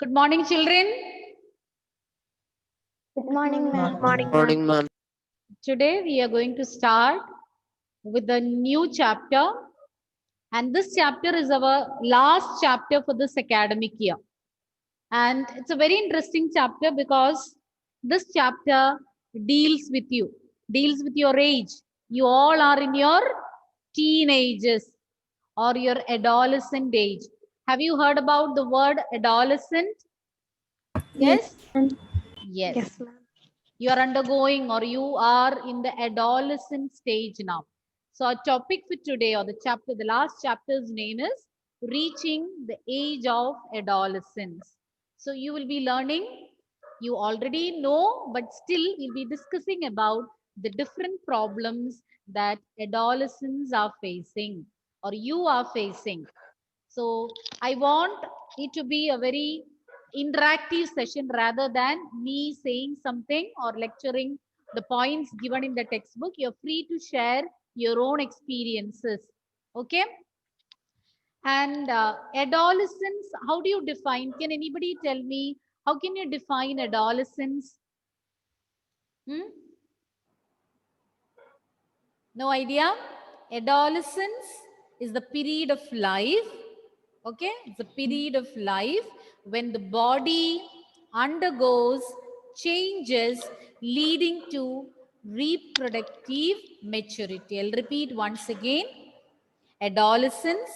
Good morning, children. Good morning, ma'am. Morning, ma'am. Today we are going to start with a new chapter, and this chapter is our last chapter for this academic year. And it's a very interesting chapter because this chapter deals with you, deals with your age. You all are in your teenagers or your adolescent age. Have you heard about the word adolescent? Yes? Ma'am. Yes. Yes, ma'am. You are undergoing or you are in the adolescent stage now. So our topic for today or the chapter, the last chapter's name is reaching the age of adolescence. So you will be learning, you already know, but still we'll be discussing about the different problems that adolescents are facing or you are facing. So I want it to be a very interactive session rather than me saying something or lecturing the points given in the textbook. You're free to share your own experiences. Okay. And adolescence, how do you define? Can anybody tell me how can you define adolescence? No idea? Adolescence is the period of life. Okay, it's a period of life when the body undergoes changes leading to reproductive maturity. I'll repeat once again. Adolescence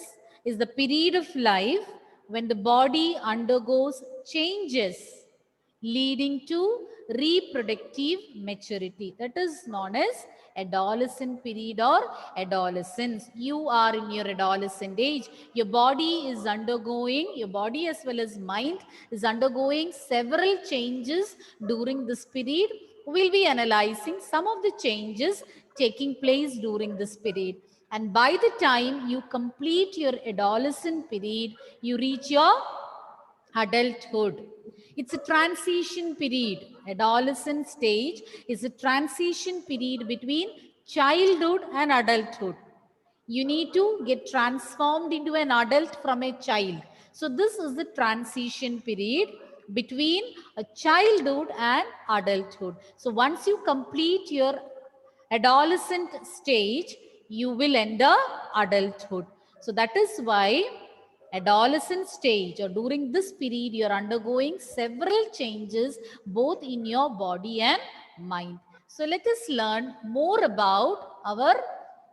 is the period of life when the body undergoes changes leading to reproductive maturity. That is known as adolescent period or adolescence. You are in your adolescent age. Your body is undergoing, your body as well as mind is undergoing several changes during this period. We'll be analyzing some of the changes taking place during this period. And by the time you complete your adolescent period, you reach your adulthood. It's a transition period. Adolescent stage is a transition period between childhood and adulthood. You need to get transformed into an adult from a child. So this is the transition period between a childhood and adulthood. So once you complete your adolescent stage, you will enter adulthood. So that is why adolescent stage or during this period you are undergoing several changes both in your body and mind. So let us learn more about our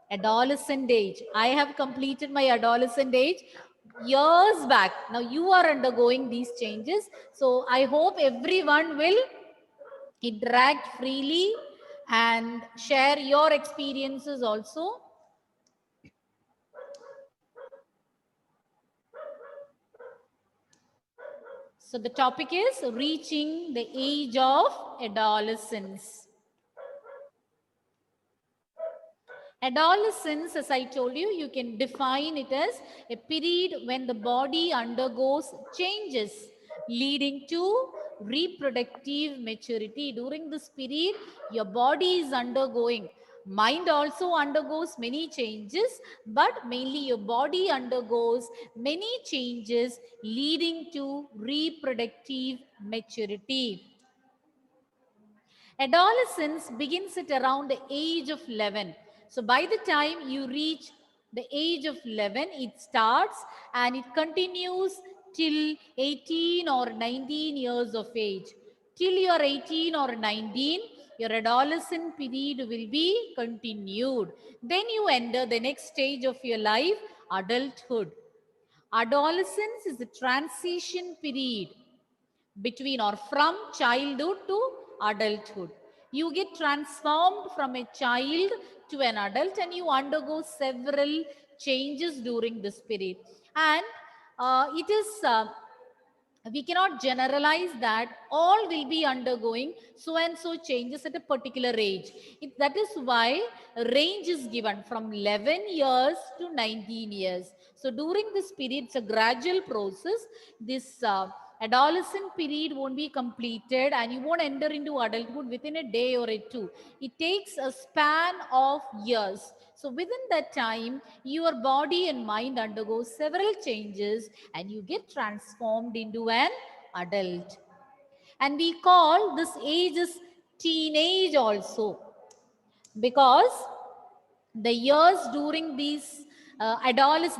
adolescent age. I have completed my adolescent age years back. Now you are undergoing these changes. So I hope everyone will interact freely and share your experiences also. So the topic is reaching the age of adolescence. Adolescence, as I told you, you can define it as a period when the body undergoes changes leading to reproductive maturity. During this period, your body is undergoing. Mind also undergoes many changes, but mainly your body undergoes many changes leading to reproductive maturity. Adolescence begins at around the age of 11. So by the time you reach the age of 11, it starts and it continues till 18 or 19 years of age. Till you are 18 or 19, your adolescent period will be continued. Then you enter the next stage of your life, adulthood. Adolescence is a transition period between or from childhood to adulthood. You get transformed from a child to an adult and you undergo several changes during this period. And it is we cannot generalize that all will be undergoing so and so changes at a particular age. That is why range is given from 11 years to 19 years. So during this period, it's a gradual process. This adolescent period won't be completed and you won't enter into adulthood within a day or a two. It takes a span of years. So within that time, your body and mind undergo several changes and you get transformed into an adult. And we call this age as teenage also, because the years during these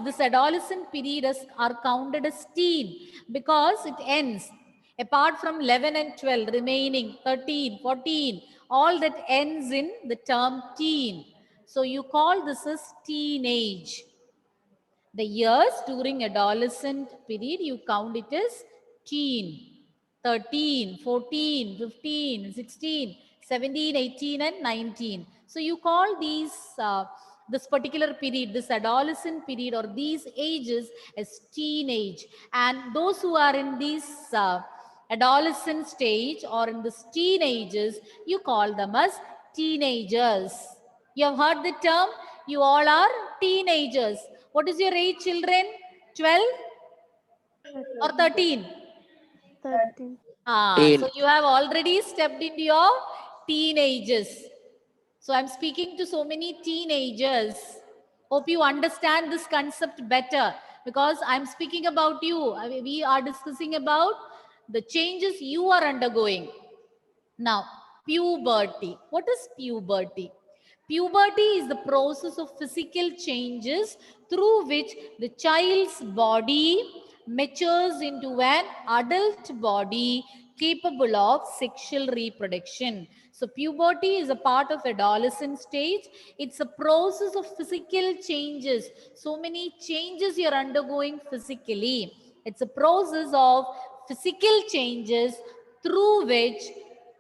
this adolescent period are counted as teen, because it ends apart from 11 and 12 remaining 13 14, all that ends in the term teen. So you call this as teenage. The years during adolescent period, you count it as teen. 13, 14, 15, 16, 17, 18 and 19. So you call these, this particular period, this adolescent period or these ages as teenage. And those who are in this adolescent stage or in this teenagers, you call them as teenagers. You have heard the term, you all are teenagers. What is your age, children? 12 or 13? 13. So you have already stepped into your teenagers. So I'm speaking to so many teenagers. Hope you understand this concept better, because I'm speaking about you. We are discussing about the changes you are undergoing. Now, puberty. What is puberty? Puberty is the process of physical changes through which the child's body matures into an adult body capable of sexual reproduction. So puberty is a part of adolescent stage. It's a process of physical changes. So many changes you're undergoing physically. It's a process of physical changes through which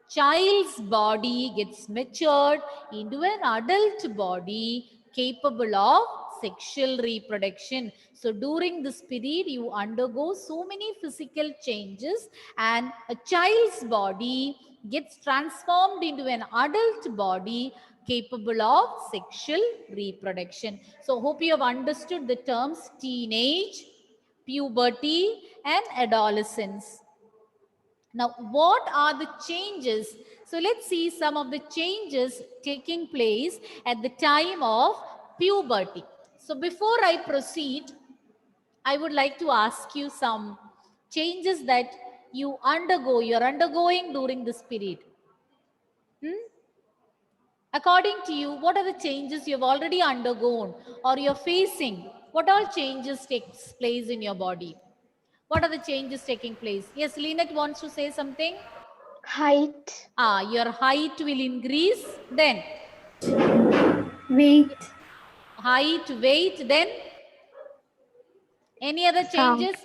child's body gets matured into an adult body capable of sexual reproduction. So during this period, you undergo so many physical changes, and a child's body gets transformed into an adult body capable of sexual reproduction. So hope you have understood the terms teenage, puberty, and adolescence. Now, what are the changes? So let's see some of the changes taking place at the time of puberty. So before I proceed, I would like to ask you some changes that you're undergoing during this period. According to you, what are the changes you've already undergone or you're facing? What all changes takes place in your body? What are the changes taking place? Yes, Lynette wants to say something. Height. Your height will increase. Then Weight. height, weight. Then any other Sound. changes?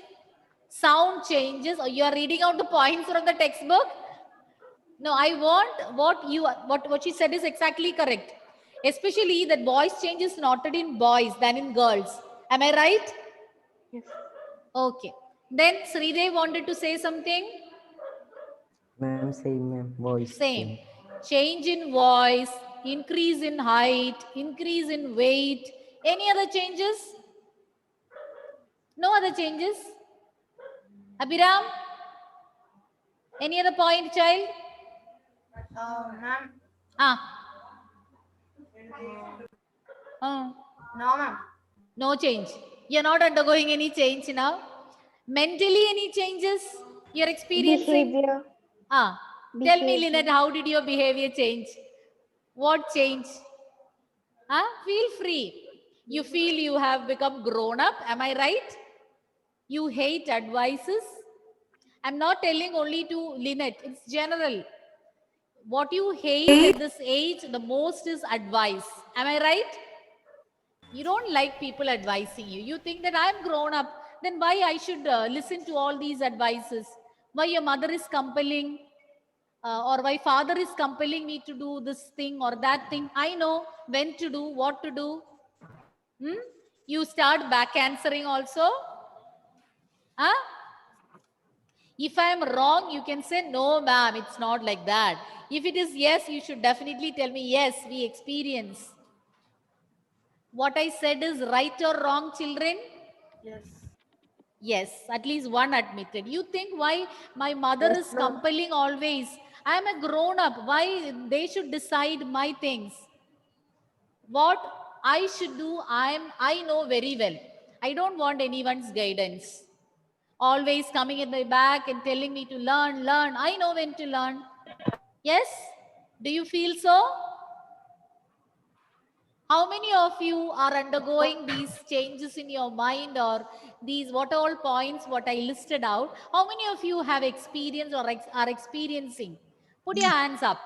Sound changes. Or you are reading out the points from the textbook? No, I want what she said is exactly correct. Especially that voice change is noted in boys than in girls. Am I right? Yes. Okay. Then Sridev wanted to say something. Ma'am, same ma'am, voice Same. change. Change in voice, increase in height, increase in weight. Any other changes? No other changes? Abhiram? Any other point, child? Ma'am. No, ma'am. No change. You're not undergoing any change now. Mentally, any changes you're experiencing? Behavior. Tell me, Lynette, how did your behavior change? What changed? Feel free. You feel you have become grown up. Am I right? You hate advices. I'm not telling only to Lynette. It's general. What you hate at this age, the most is advice. Am I right? You don't like people advising you. You think that I'm grown up. Then why I should listen to all these advices? Why your mother is compelling or why father is compelling me to do this thing or that thing. I know when to do, what to do. You start back answering also. If I am wrong, you can say, no, ma'am, it's not like that. If it is yes, you should definitely tell me, yes, we experience. What I said is right or wrong, children? Yes. Yes, at least one admitted. You think why my mother is compelling always? I am a grown up. Why they should decide my things? What I should do, I know very well. I don't want anyone's guidance. Always coming at my back and telling me to learn, learn. I know when to learn. Yes? Do you feel so? How many of you are undergoing these changes in your mind, or these what all points what I listed out? How many of you have experienced or are experiencing? Put your hands up.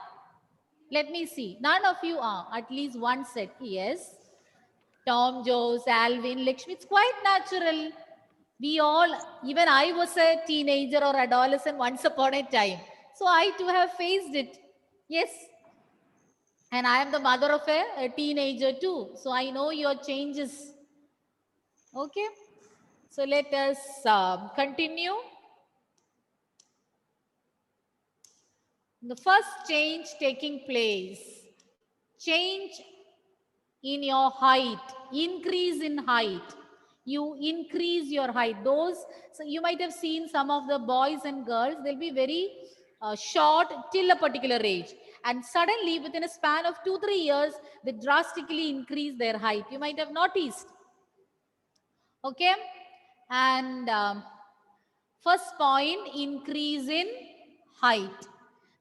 Let me see. None of you are. At least one set. Yes. Tom, Joes, Alvin, Lakshmi. It's quite natural. We all, even I was a teenager or adolescent once upon a time. So I too have faced it. Yes. And I am the mother of a teenager too. So I know your changes. Okay. So let us continue. The first change taking place. Change in your height, increase in height. You increase your height. Those, so you might have seen some of the boys and girls, they'll be very short till a particular age. And suddenly, within a span of 2-3 years, they drastically increase their height. You might have noticed. Okay? And first point, increase in height.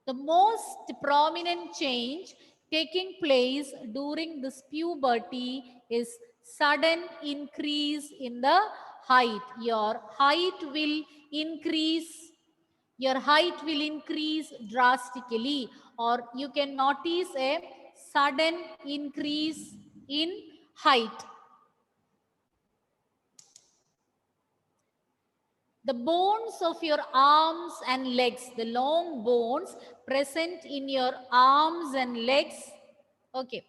The most prominent change taking place during this puberty is sudden increase in the height. Your height will increase. Your height will increase drastically, or you can notice a sudden increase in height. The bones of your arms and legs, the long bones present in your arms and legs. Okay.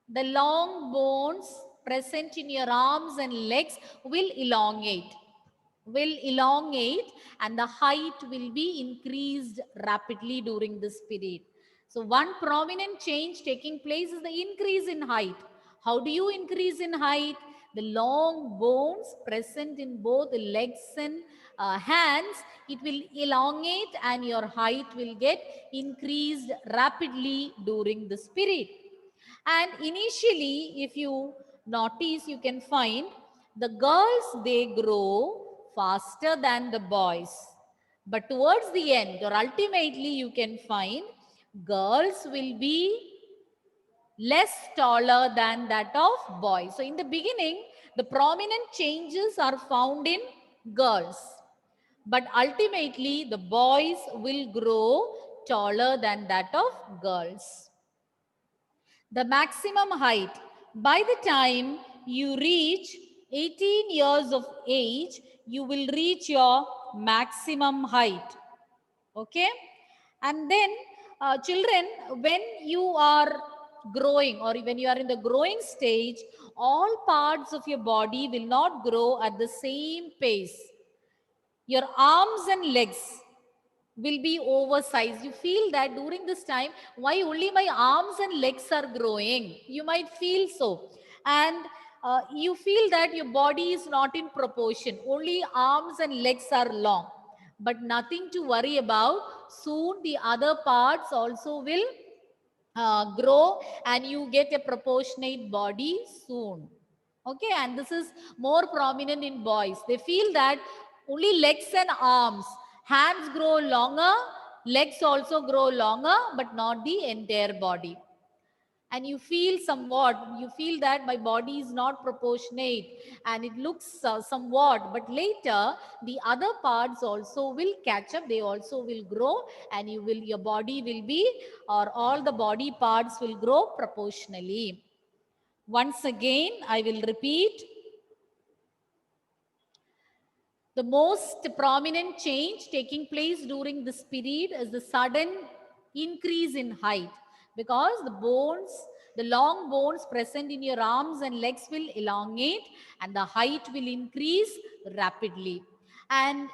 The long bones present in your arms and legs will elongate. And the height will be increased rapidly during this period. So one prominent change taking place is the increase in height. How do you increase in height? The long bones present in both the legs and hands, it will elongate and your height will get increased rapidly during this period. And initially, if you notice, you can find the girls, they grow faster than the boys. But towards the end, or ultimately, you can find girls will be less taller than that of boys. So in the beginning, the prominent changes are found in girls. But ultimately, the boys will grow taller than that of girls. The maximum height. By the time you reach 18 years of age, you will reach your maximum height. Okay? And then, children, when you are growing or when you are in the growing stage, all parts of your body will not grow at the same pace. Your arms and legs will be oversized. You feel that during this time, why only my arms and legs are growing? You might feel so. And you feel that your body is not in proportion. Only arms and legs are long. But nothing to worry about. Soon the other parts also will grow and you get a proportionate body soon. Okay, and this is more prominent in boys. They feel that only legs and arms, hands grow longer, legs also grow longer, but not the entire body. And you feel somewhat, you feel that my body is not proportionate and it looks somewhat, but later the other parts also will catch up, they also will grow, and your body will be, or all the body parts will grow proportionally. Once again, I will repeat. The most prominent change taking place during this period is the sudden increase in height, because the long bones present in your arms and legs will elongate and the height will increase rapidly. And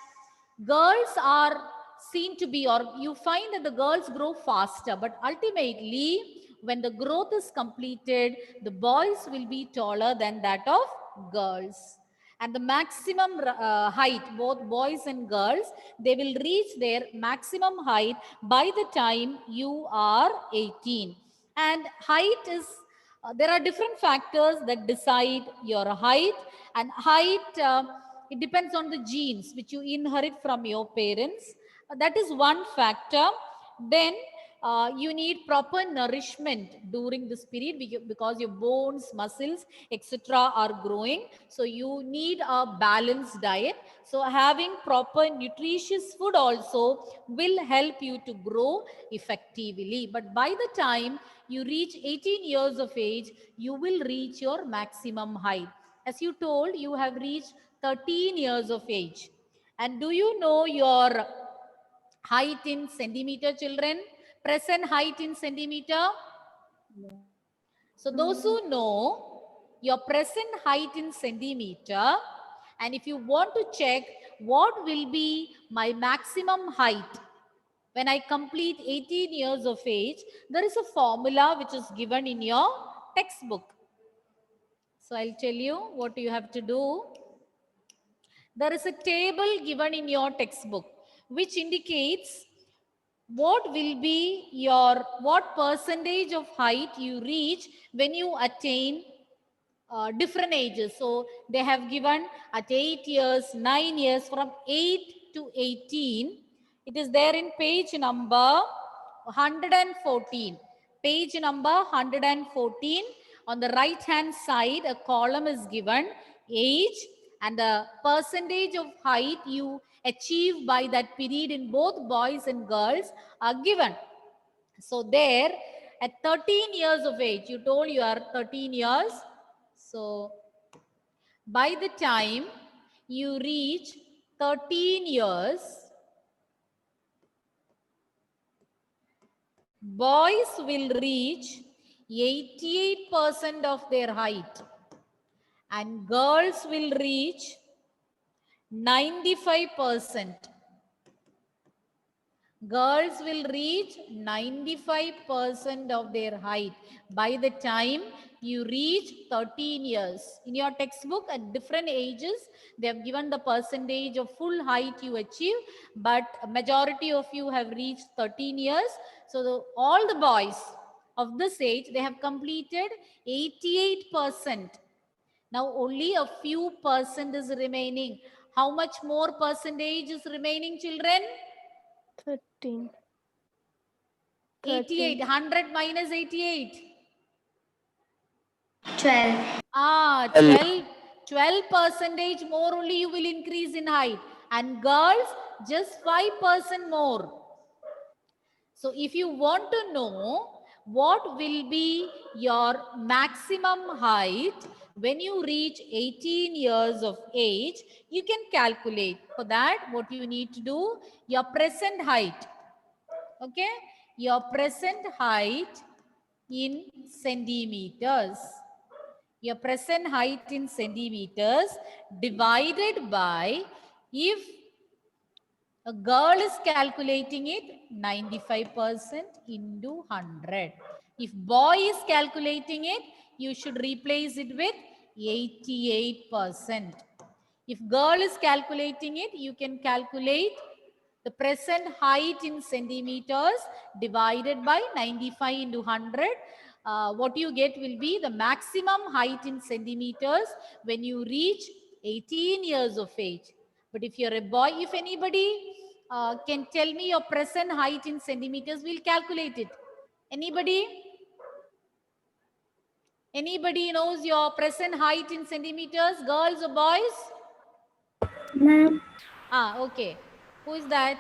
girls are seen to be, or you find that the girls grow faster, but ultimately when the growth is completed, the boys will be taller than that of girls. And the maximum height, both boys and girls, they will reach their maximum height by the time you are 18. And height is, there are different factors that decide your height. And height it depends on the genes which you inherit from your parents. That is one factor. Then you need proper nourishment during this period because your bones, muscles, etc. are growing. So you need a balanced diet. So having proper nutritious food also will help you to grow effectively. But by the time you reach 18 years of age, you will reach your maximum height. As you told, you have reached 13 years of age. And do you know your height in centimeter, children? Present height in centimeter? So those who know your present height in centimeter, and if you want to check what will be my maximum height when I complete 18 years of age, there is a formula which is given in your textbook. So I'll tell you what you have to do. There is a table given in your textbook which indicates what will be what percentage of height you reach when you attain different ages. So they have given at 8 years, 9 years, from 8 to 18. It is there in page number 114. Page number 114. On the right hand side, a column is given, age, and the percentage of height you achieve by that period in both boys and girls are given. So there, at 13 years of age, you told you are 13 years. So by the time you reach 13 years, boys will reach 88% of their height and girls will reach 95%. Girls will reach 95% of their height by the time you reach 13 years. In your textbook, at different ages, they have given the percentage of full height you achieve, but a majority of you have reached 13 years. So all the boys of this age, they have completed 88%. Now only a few percent is remaining. How much more percentage is remaining, children? 13. 88. 100 minus 88. 12. 12 percentage more only you will increase in height. And girls, just 5% more. So if you want to know what will be your maximum height when you reach 18 years of age, you can calculate. For that, what you need to do, your present height. Okay, your present height in centimeters. Your present height in centimeters divided by, if a girl is calculating it, 95% into 100. If boy is calculating it, you should replace it with 88%. If girl is calculating it, you can calculate the present height in centimeters divided by 95 into 100. What you get will be the maximum height in centimeters when you reach 18 years of age. But if you're a boy, if anybody can tell me your present height in centimeters, we'll calculate it. Anybody? Anybody knows your present height in centimeters, girls or boys? Ma'am, Okay. Who is that?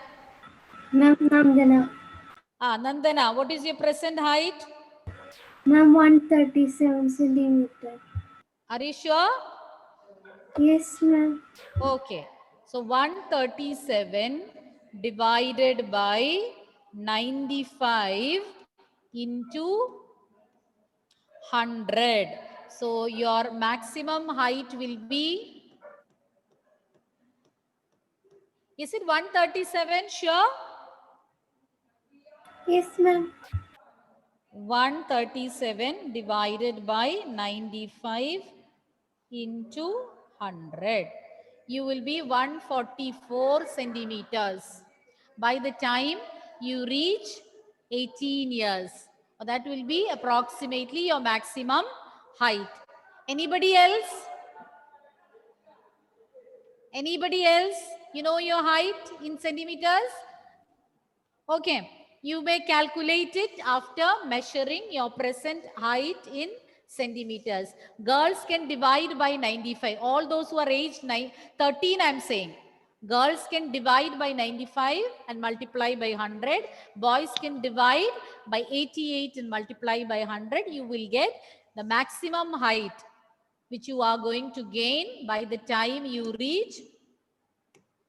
ma'am, Nandana. Nandana, what is your present height? Ma'am, 137 centimeter. Are you sure? Yes, ma'am. Okay. So 137 divided by 95 into 100. So your maximum height will be, is it 137? Sure? Yes, ma'am. 137 divided by 95 into 100. You will be 144 centimeters by the time you reach 18 years. That will be approximately your maximum height. Anybody else? Anybody else? You know your height in centimeters? Okay. You may calculate it after measuring your present height in centimeters. Girls can divide by 95. All those who are aged 13, I'm saying. Girls can divide by 95 and multiply by 100. Boys can divide by 88 and multiply by 100. You will get the maximum height which you are going to gain by the time you reach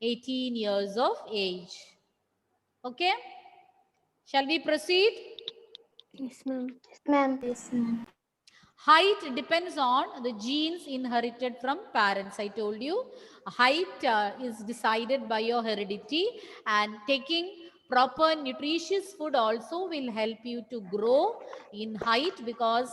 18 years of age. Okay? Shall we proceed? Yes, ma'am. Ma'am. Yes, ma'am. Height depends on the genes inherited from parents. I told you height is decided by your heredity, and taking proper nutritious food also will help you to grow in height, because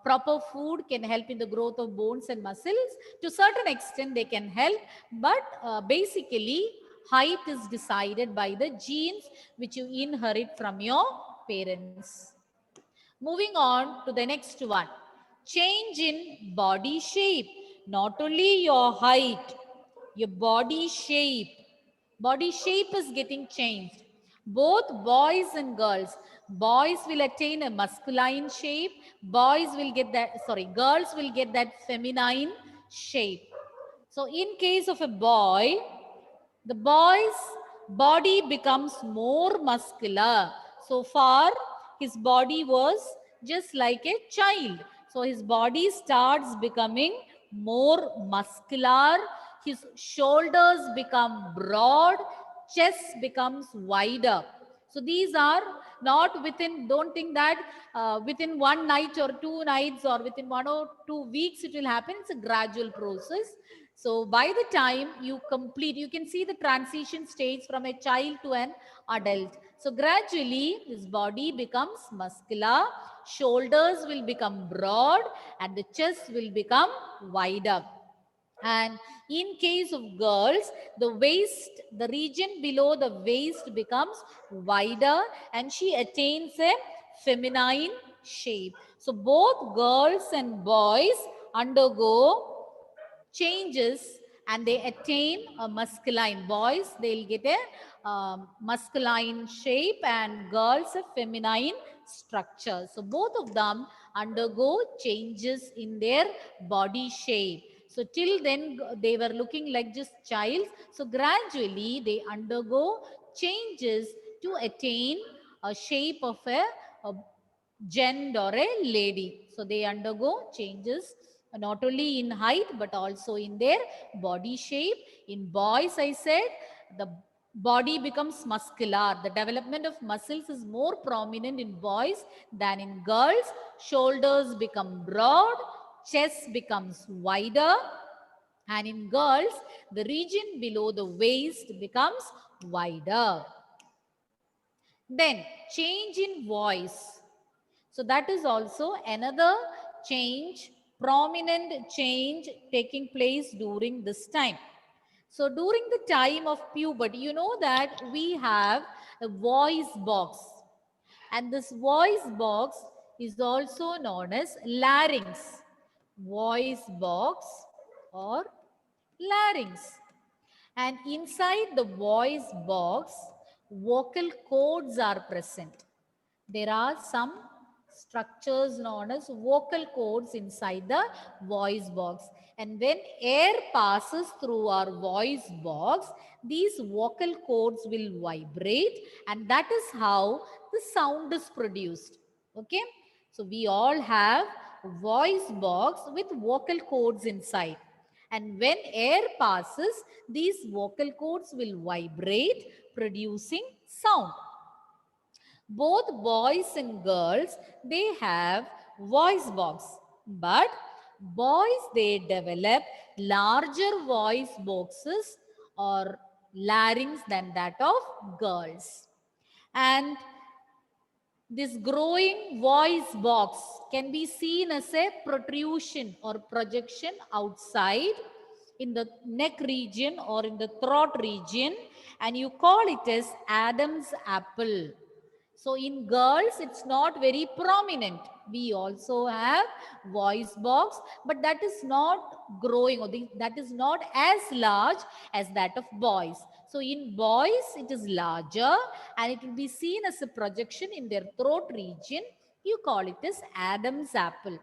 proper food can help in the growth of bones and muscles. To a certain extent they can help, but basically height is decided by the genes which you inherit from your parents. Moving on to the next one. Change in body shape. Not only your height, your body shape. Body shape is getting changed. Both boys and girls. Boys will attain a masculine shape. Girls will get that feminine shape. So in case of a boy, the boy's body becomes more muscular. So far, his body was just like a child. So his body starts becoming more muscular. His shoulders become broad. Chest becomes wider. So these are not within, don't think that within one night or 2 nights or within 1 or 2 weeks it will happen. It's a gradual process. So by the time you complete, you can see the transition stage from a child to an adult. So gradually his body becomes muscular, shoulders will become broad, and the chest will become wider. And in case of girls, the waist, the region below the waist becomes wider, and she attains a feminine shape. So both girls and boys undergo changes and they attain a masculine. Boys, they'll get a masculine shape, and girls a feminine structure. So both of them undergo changes in their body shape. So till then they were looking like just childs. So gradually they undergo changes to attain a shape of a gent or a lady. So they undergo changes not only in height but also in their body shape. In boys, I said, the body becomes muscular. The development of muscles is more prominent in boys than in girls. Shoulders become broad, chest becomes wider, and in girls, the region below the waist becomes wider. Then change in voice. So that is also another change, prominent change taking place during this time. So during the time of puberty, you know that we have a voice box, and this voice box is also known as larynx. Voice box or larynx. And inside the voice box, vocal cords are present. There are some structures known as vocal cords inside the voice box. And when air passes through our voice box, these vocal cords will vibrate, and that is how the sound is produced. Okay? So we all have voice box with vocal cords inside. And when air passes, these vocal cords will vibrate, producing sound. Both boys and girls, they have voice box, but boys, they develop larger voice boxes or larynx than that of girls. And this growing voice box can be seen as a protrusion or projection outside in the neck region or in the throat region, and you call it as Adam's apple. So in girls, it's not very prominent. We also have voice box, but that is not growing, or that is not as large as that of boys. So in boys, it is larger and it will be seen as a projection in their throat region. You call it as Adam's apple.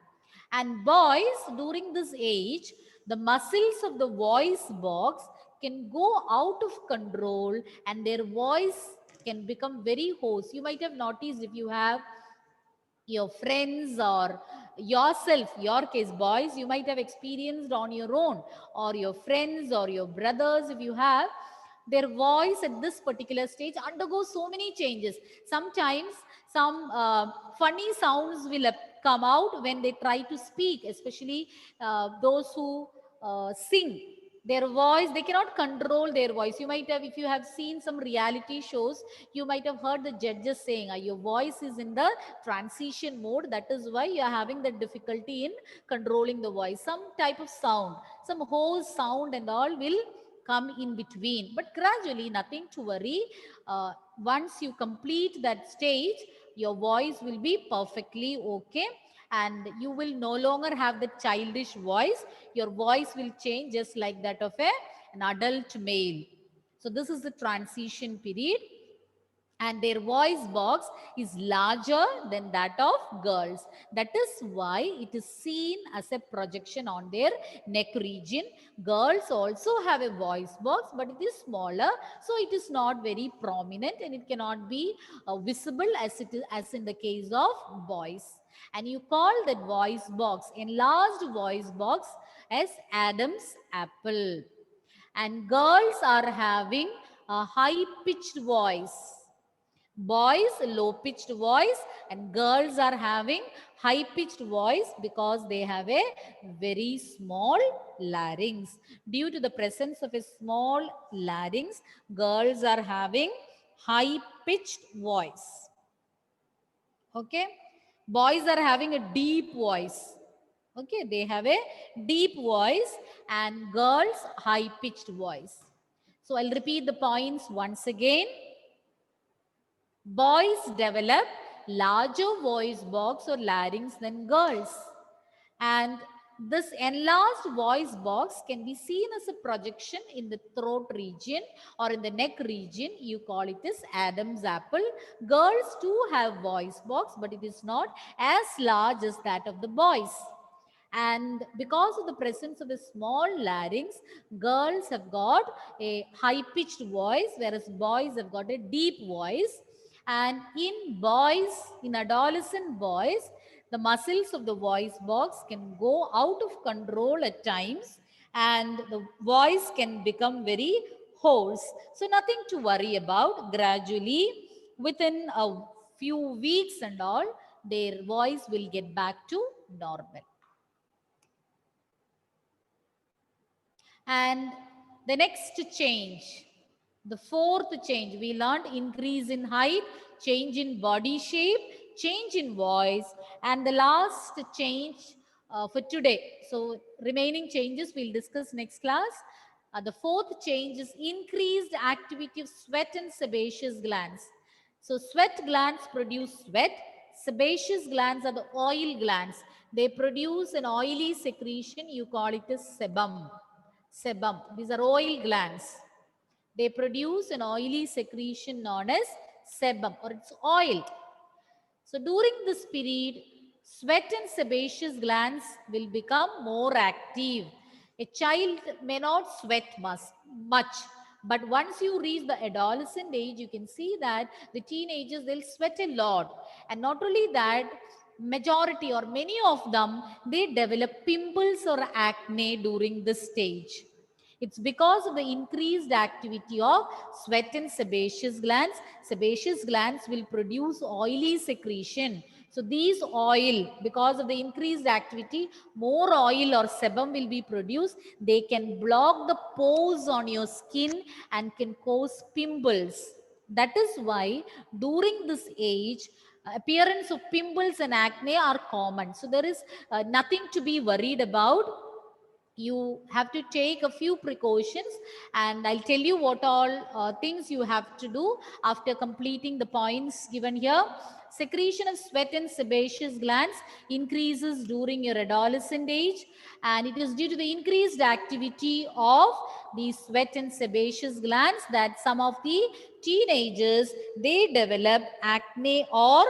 And boys, during this age, the muscles of the voice box can go out of control and their voice can become very hoarse. You might have noticed if you have your friends or yourself, your case, boys, you might have experienced on your own, or your friends or your brothers, if you have, their voice at this particular stage undergoes so many changes. Sometimes some funny sounds will come out when they try to speak, especially those who sing. Their voice, they cannot control their voice. You might have, if you have seen some reality shows, you might have heard the judges saying, your voice is in the transition mode. That is why you are having the difficulty in controlling the voice. Some type of sound, some hoarse sound and all will come in between. But gradually, nothing to worry. Once you complete that stage, your voice will be perfectly okay. And you will no longer have the childish voice. Your voice will change just like that of an adult male. So this is the transition period. And their voice box is larger than that of girls. That is why it is seen as a projection on their neck region. Girls also have a voice box, but it is smaller, so it is not very prominent and it cannot be visible as it is as in the case of boys. And you call that voice box, enlarged voice box, as Adam's apple. And girls are having a high pitched voice. Boys low pitched voice and girls are having high pitched voice because they have a very small larynx. Due to the presence of a small larynx, girls are having high pitched voice. Okay, boys are having a deep voice. Okay, they have a deep voice and girls high pitched voice. So I'll repeat the points once again. Boys develop larger voice box or larynx than girls. And this enlarged voice box can be seen as a projection in the throat region or in the neck region. You call it as Adam's apple. Girls too have voice box, but it is not as large as that of the boys. And because of the presence of a small larynx, girls have got a high-pitched voice, whereas boys have got a deep voice. And in boys, in adolescent boys, the muscles of the voice box can go out of control at times and the voice can become very hoarse. So nothing to worry about. Gradually, within a few weeks and all, their voice will get back to normal. And the next change, the fourth change, we learned increase in height, change in body shape, change in voice, and the last change for today. So remaining changes we'll discuss next class. The fourth change is increased activity of sweat and sebaceous glands. So sweat glands produce sweat. Sebaceous glands are the oil glands. They produce an oily secretion. You call it as sebum. Sebum. These are oil glands. They produce an oily secretion known as sebum, or it's oil. So during this period, sweat and sebaceous glands will become more active. A child may not sweat much, but once you reach the adolescent age, you can see that the teenagers, they'll sweat a lot. And not only that, majority or many of them, they develop pimples or acne during this stage. It's because of the increased activity of sweat and sebaceous glands. Sebaceous glands will produce oily secretion. So these oil, because of the increased activity, more oil or sebum will be produced. They can block the pores on your skin and can cause pimples. That is why during this age, appearance of pimples and acne are common. So there is nothing to be worried about. you have to take a few precautions, and I'll tell you what all things you have to do after completing the points given here. Secretion of sweat and sebaceous glands increases during your adolescent age, and it is due to the increased activity of the sweat and sebaceous glands that some of the teenagers, they develop acne or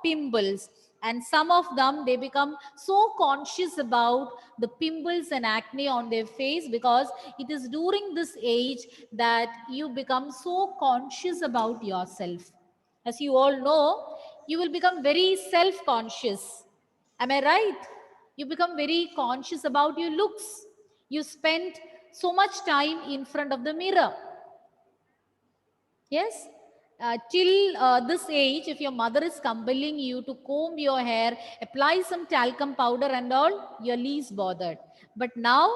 pimples. And some of them, they become so conscious about the pimples and acne on their face, because it is during this age that you become so conscious about yourself. As you all know, you will become very self-conscious. Am I right? You become very conscious about your looks. You spend so much time in front of the mirror. Yes? Till this age, if your mother is compelling you to comb your hair, apply some talcum powder and all, you're least bothered. But now,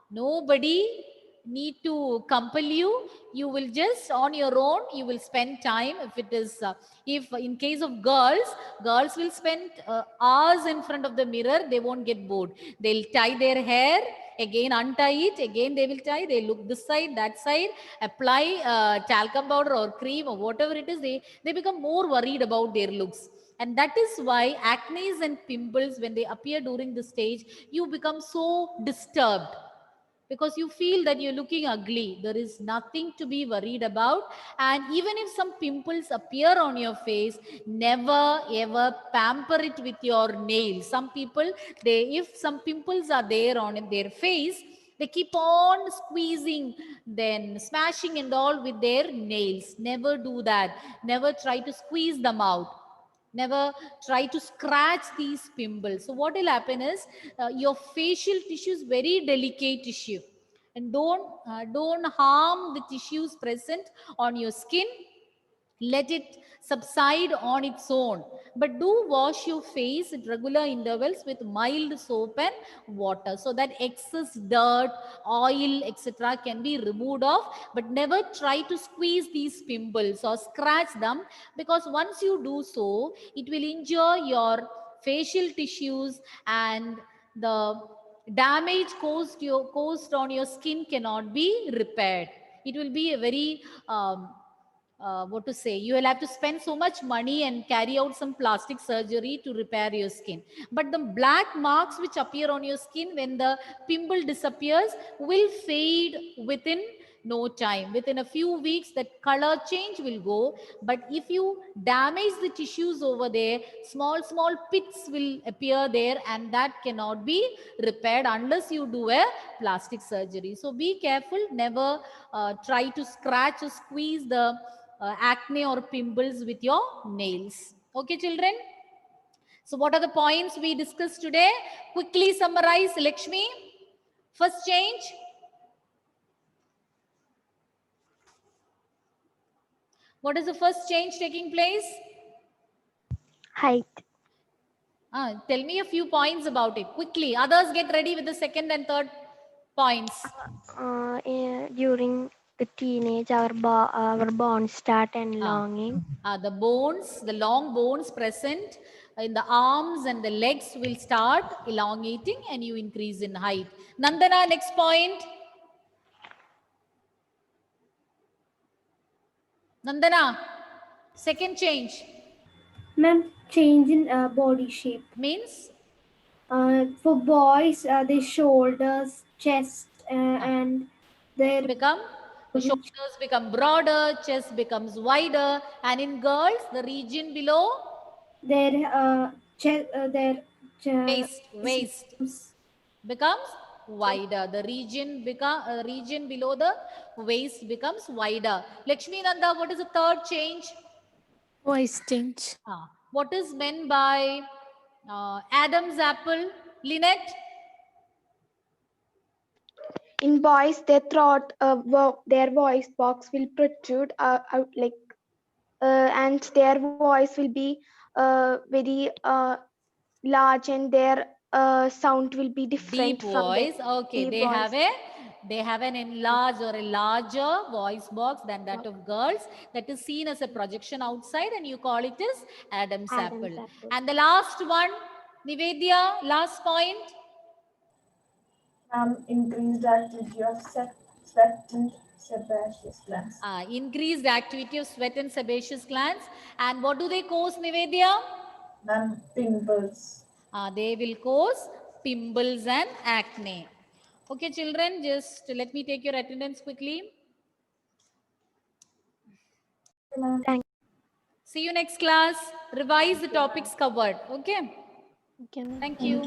nobody need to compel you. You will just on your own, you will spend time. If it is, if in case of girls, girls will spend hours in front of the mirror. They won't get bored. They'll tie their hair, again untie it, again they will tie, they look this side, that side, apply talcum powder or cream or whatever it is, they become more worried about their looks. And that is why acne and pimples, when they appear during this stage, you become so disturbed, because you feel that you're looking ugly. There is nothing to be worried about. And even if some pimples appear on your face, never ever pamper it with your nails. Some people, if some pimples are there on their face, they keep on squeezing, then smashing and all with their nails. Never do that. Never try to squeeze them out. Never try to scratch these pimples. So what will happen is, your facial tissue is very delicate tissue, and don't harm the tissues present on your skin. Let it subside on its own, but do wash your face at regular intervals with mild soap and water, so that excess dirt, oil, etc. can be removed off. But never try to squeeze these pimples or scratch them, because once you do so, it will injure your facial tissues, and the damage caused on your skin cannot be repaired. It will be a very what to say, you will have to spend so much money and carry out some plastic surgery to repair your skin. But the black marks which appear on your skin when the pimple disappears will fade within no time. Within a few weeks, that color change will go. But if you damage the tissues over there, small pits will appear there, and that cannot be repaired unless you do a plastic surgery. So be careful. Never try to scratch or squeeze the acne or pimples with your nails. Okay, children? So what are the points we discussed today? Quickly summarize, Lakshmi. First change. What is the first change taking place? Height. Tell me a few points about it. Quickly. Others get ready with the second and third points. During the teenage, our bones start elongating. The bones, the long bones present in the arms and the legs will start elongating, and you increase in height. Nandana, next point. Nandana, second change. Ma'am, change in body shape. Means? For boys, their shoulders, chest, and their The shoulders become broader, chest becomes wider, and in girls, the region below? their Waist becomes wider. The region below the waist becomes wider. Lakshmi Nanda, what is the third change? Voice change. What is meant by Adam's apple? Lynette? In boys, their throat, their voice box will protrude out and their voice will be very large, and their sound will be different Deep from voice. Okay, deep they have an enlarged or a larger voice box than that of girls. That is seen as a projection outside, and you call it as Adam's apple. And the last one, Nivedya, last point. Increased activity of sweat and sebaceous glands. Increased activity of sweat and sebaceous glands. And what do they cause, Nivedya? Ma'am, pimples. They will cause pimples and acne. Okay, children, just let me take your attendance quickly. Ma'am. See you next class. Revise the topics covered. Okay. Okay, ma'am. Thank you.